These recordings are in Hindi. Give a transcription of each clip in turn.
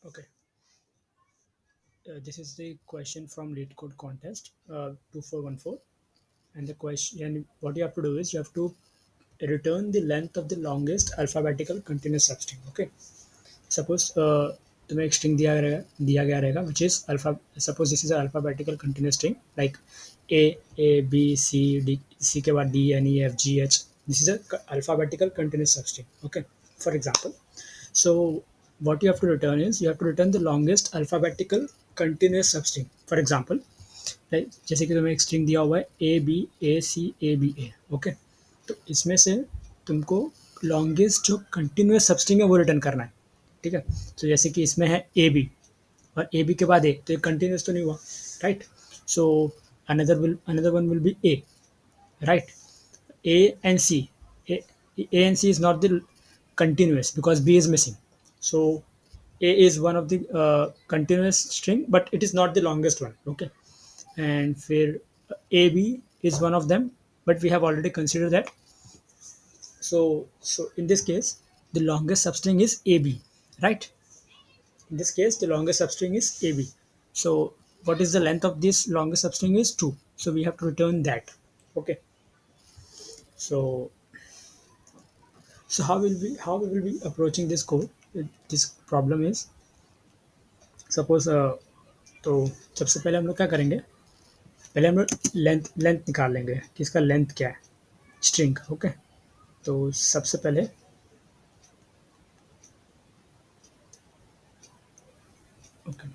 Okay, this is the question from Lead Code Contest 2414. And the question, what you have to do is you have to return the length of the longest alphabetical continuous substring. Okay, suppose तुम्हें एक string दिया गया रहेगा which is alpha. Suppose this is an alphabetical continuous string like A B C D, C के बाद D N E F G H. This is a alphabetical continuous substring. Okay, for example. So what you have to return is you have to return the longest alphabetical continuous substring. For example, like जैसे कि तुम्हें एक स्ट्रिंग दिया हुआ है A B A C A B A. Okay, तो इसमें से तुमको लॉन्गेस्ट जो कंटिन्यूस सबस्ट्रिंग है वो रिटर्न करना है. ठीक है, तो जैसे कि इसमें है ए बी और ए बी के बाद ए, तो ये कंटिन्यूस तो नहीं हुआ, right. So another one will be A, right. A and C. A and C is not the continuous because B is missing. So A is one of the continuous string, but it is not the longest one. Okay, and फिर AB is one of them, but we have already considered that. So in this case, the longest substring is AB, right? In this case, the longest substring is AB. So what is the length of this longest substring is 2. So we have to return that. Okay. So So how we will be approaching this code? This problem is suppose तो सबसे पहले हम लोग क्या करेंगे? पहले हम लोग लेंथ लेंथ निकाल लेंगे कि इसका लेंथ क्या है स्ट्रिंग का. ओके, तो सबसे पहले ओके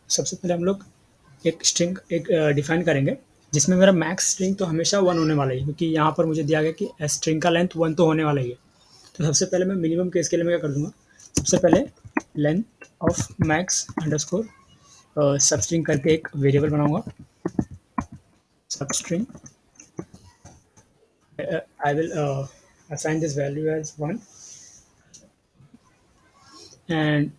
सबसे पहले हम लोग एक स्ट्रिंग एक डिफाइन करेंगे जिसमें मेरा मैक्स स्ट्रिंग तो हमेशा वन होने वाला है क्योंकि यहाँ पर मुझे दिया गया कि स्ट्रिंग का लेंथ वन तो होने वाला ही है. तो सबसे पहले मैं मिनिमम केस के लिए मैं क्या कर दूंगा, सबसे पहले length of max underscore substring करके एक वेरिएबल बनाऊंगा. Substring. I will assign this value as 1 and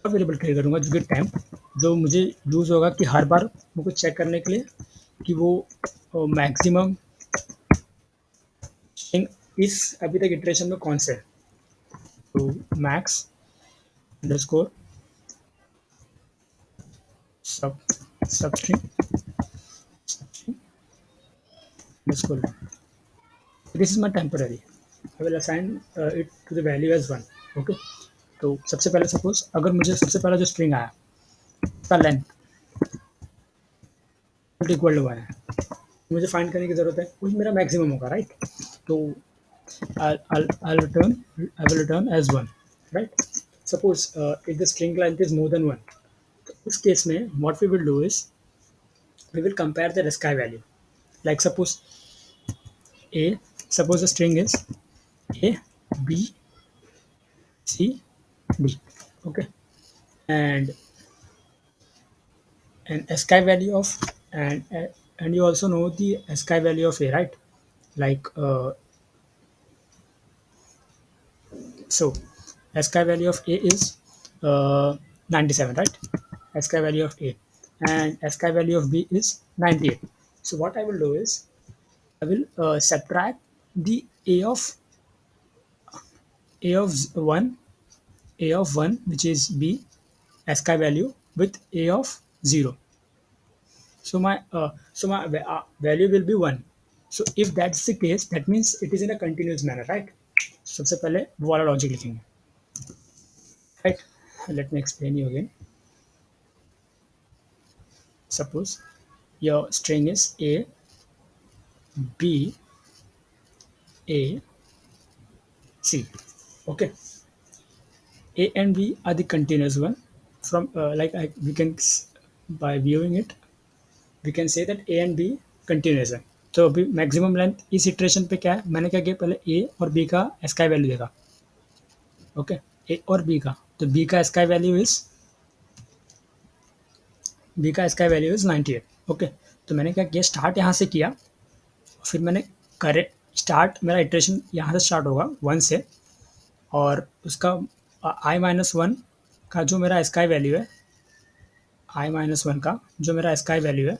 variable create करूंगा जो कि temp, जो मुझे यूज होगा कि हर बार मुझको चेक करने के लिए कि वो मैक्सिमम इस अभी तक इटरेशन में कौन से है. तो max underscore sub substring underscore. This is my temporary. I will assign it to the value as 1. Okay, तो सबसे पहले सपोज अगर मुझे सबसे पहला जो स्ट्रिंग आया उसका लेंथ इक्वल टू 1 है, मुझे फाइंड करने की जरूरत है, वही मेरा मैक्सिमम होगा, राइट. तो I will return as 1, right. Suppose if the string length is more than 1, तो उस केस में what we will do is we will compare the ASCII value. Like suppose the string is A B C D. Okay, and an ASCII value of and you also know the ASCII value of A, right? Like so ASCII value of A is 97, right? ASCII value of A, and ASCII value of B is 98. So what I will do is I will subtract the A of 1 A of 1 which is B ASCII value with A of 0. So my value will be 1. So if that's the case, that means it is in a continuous manner, right? सबसे पहले वो वाला लॉजिक लिखेंगे, right. Let me explain you again. Suppose your string is A B A C. Okay, A and B are the continuous one. From we can by viewing it we can say that A and B continuous है. तो अभी मैक्सिमम लेंथ इस इटरेशन पे क्या है, मैंने क्या किया पहले ए और बी का एस्काई वैल्यू देखा. ओके, ए और बी का, तो बी का एस्काई वैल्यू इज 98. ओके, तो मैंने क्या किया, स्टार्ट यहाँ से किया, फिर मैंने करे स्टार्ट मेरा इटरेशन यहाँ से स्टार्ट होगा 1 से, और उसका i-1 का जो मेरा स्काई वैल्यू है, i-1 का जो मेरा स्काई वैल्यू है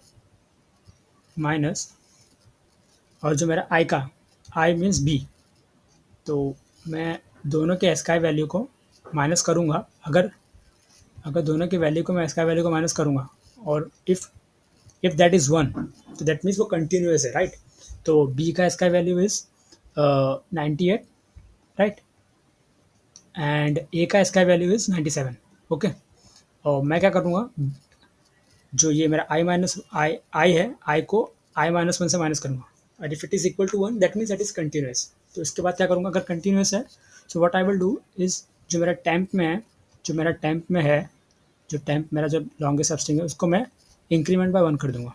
माइनस, और जो मेरा i का i मीन्स b, तो मैं दोनों के एस्काई वैल्यू को माइनस करूँगा। अगर अगर दोनों की वैल्यू को मैं एस्काई वैल्यू को माइनस करूँगा और इफ़ दैट इज़ वन, तो दैट मीन्स वो कंटिन्यूअस है, राइट। तो बी का ASCII value is 98, right, and A का एस्काई वैल्यू इज़ 97। ओके। और मैं क्या करूँगा, जो ये मेरा आई है, आई को i-1 से माइनस करूँगा, और if it is equal to one that means that is continuous. तो इसके बाद क्या करूँगा, अगर कंटिन्यूअस है, so what I will do is, जो मेरा टेम्प में है, जो मेरा टेम्प में है, जो टेम्प मेरा जो लॉन्गेस्ट सबस्ट्रिंग है, उसको मैं इंक्रीमेंट बाय 1 कर दूँगा।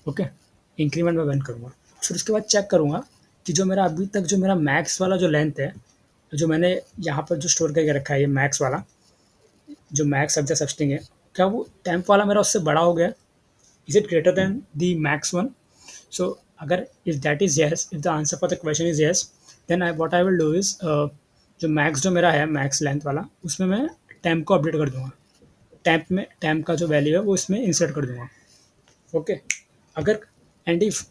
ओके, इंक्रीमेंट बाय 1 करूँगा। फिर उसके बाद चेक करूँगा कि जो मेरा अभी तक जो मेरा मैक्स वाला जो लेंथ है, जो मैंने यहाँ पर जो स्टोर करके रखा है, ये मैक्स वाला जो मैक्स ऑफ द सबस्ट्रिंग है, क्या वो टेम्प वाला मेरा उससे बड़ा हो गया? Is it greater than the max one? So अगर if that is yes, if the answer for the question is yes, then what I will do is जो मैक्स जो मेरा है मैक्स लेंथ वाला, उसमें मैं टेम्प को अपडेट कर दूंगा। टेम्प का जो वैल्यू है वो इसमें इंसर्ट कर दूंगा। ओके। अगर and if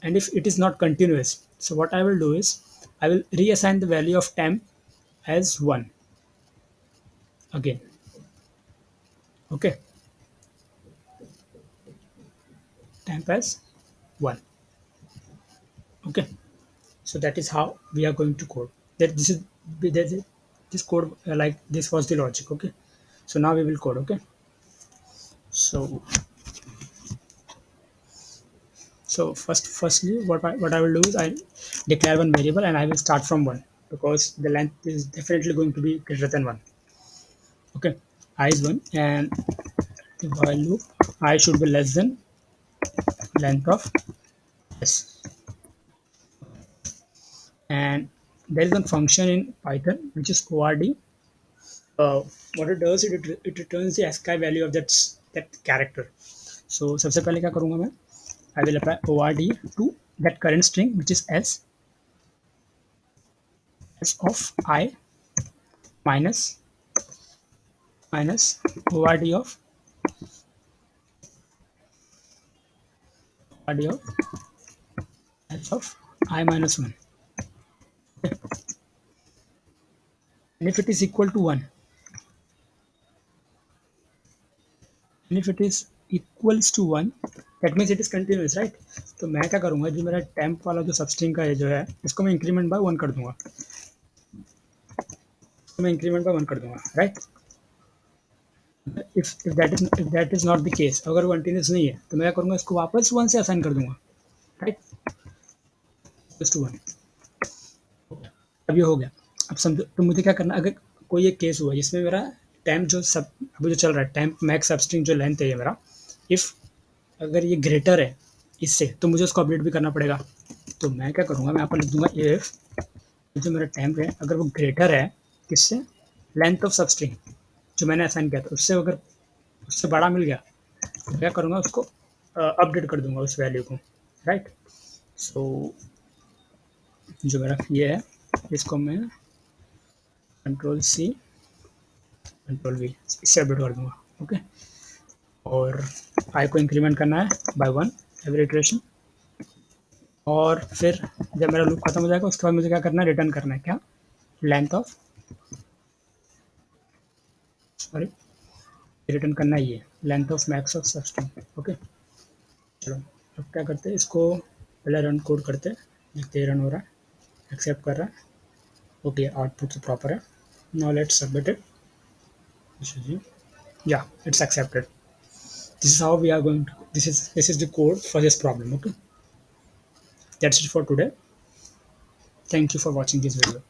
it is not continuous, so what I will do is I will reassign the value of temp as one again. Okay, temp as one. Okay, so that is how we are going to code. That that is this code, like this was the logic. Okay, so now we will code. Okay, so firstly what I will do is I declare one variable and I will start from one, because the length is definitely going to be greater than one. Okay, I is one, and the while loop I should be less than length of s. And there is one function in Python which is ord. What it does, it returns the ASCII value of that character. So सबसे पहले क्या करूँगा मैं, I will apply ord to that current string which is s of I minus ord of s of I minus 1. And if it is equal to 1, and if it is equals to 1, that means it is continuous, right? तो मैं क्या करूँगा, जो मेरा टेम्प वाला जो सबस्ट्रिंग का है जो है, इसको मैं इंक्रीमेंट बाय 1 कर दूंगा। Right. If that is not the case, अगर वो कंटिन्यूस नहीं है, तो मैं क्या करूँगा, इसको वापस 1 से असाइन कर दूंगा। Right, to 1। अब ये हो गया। अब समझो, तो मुझे क्या करना, अगर कोई एक केस हुआ जिसमें मेरा टेम्प जो सब अभी जो चल रहा है, टेम्प मैक्स सबस्ट्रिंग जो लेंथ है ये मेरा, इफ़ अगर ये ग्रेटर है इससे, तो मुझे उसको अपडेट भी करना पड़ेगा। तो मैं क्या करूँगा, मैं यहाँ पर लिख दूंगा इफ जो मेरा टेम्प है अगर वो ग्रेटर है किससे, लेंथ ऑफ सबस्ट्रिंग जो मैंने असाइन किया था उससे, अगर उससे बड़ा मिल गया तो क्या करूँगा, उसको अपडेट कर दूंगा उस वैल्यू को। राइट। सो जो मेरा ये है, इसको मैं कंट्रोल सी कंट्रोल वी इससे अपडेट कर दूंगा। ओके, और आई को इंक्रीमेंट करना है बाय 1 एवरी इटरेशन, और फिर जब मेरा लूप खत्म हो जाएगा उसके बाद मुझे क्या करना है, रिटर्न करना है क्या, लेंथ ऑफ, सॉरी, रिटर्न करना है ये length of max of substring. Okay, चलो अब क्या करते हैं, इसको पहले रन कोड करते हैं, देखते हैं रन हो रहा है, एक्सेप्ट कर रहा है। ओके, आउटपुट तो प्रॉपर है। Now let's submit it. Yeah, it's accepted. This is how we are going to, this is the code for this problem. Okay, that's it for today. Thank you for watching this video.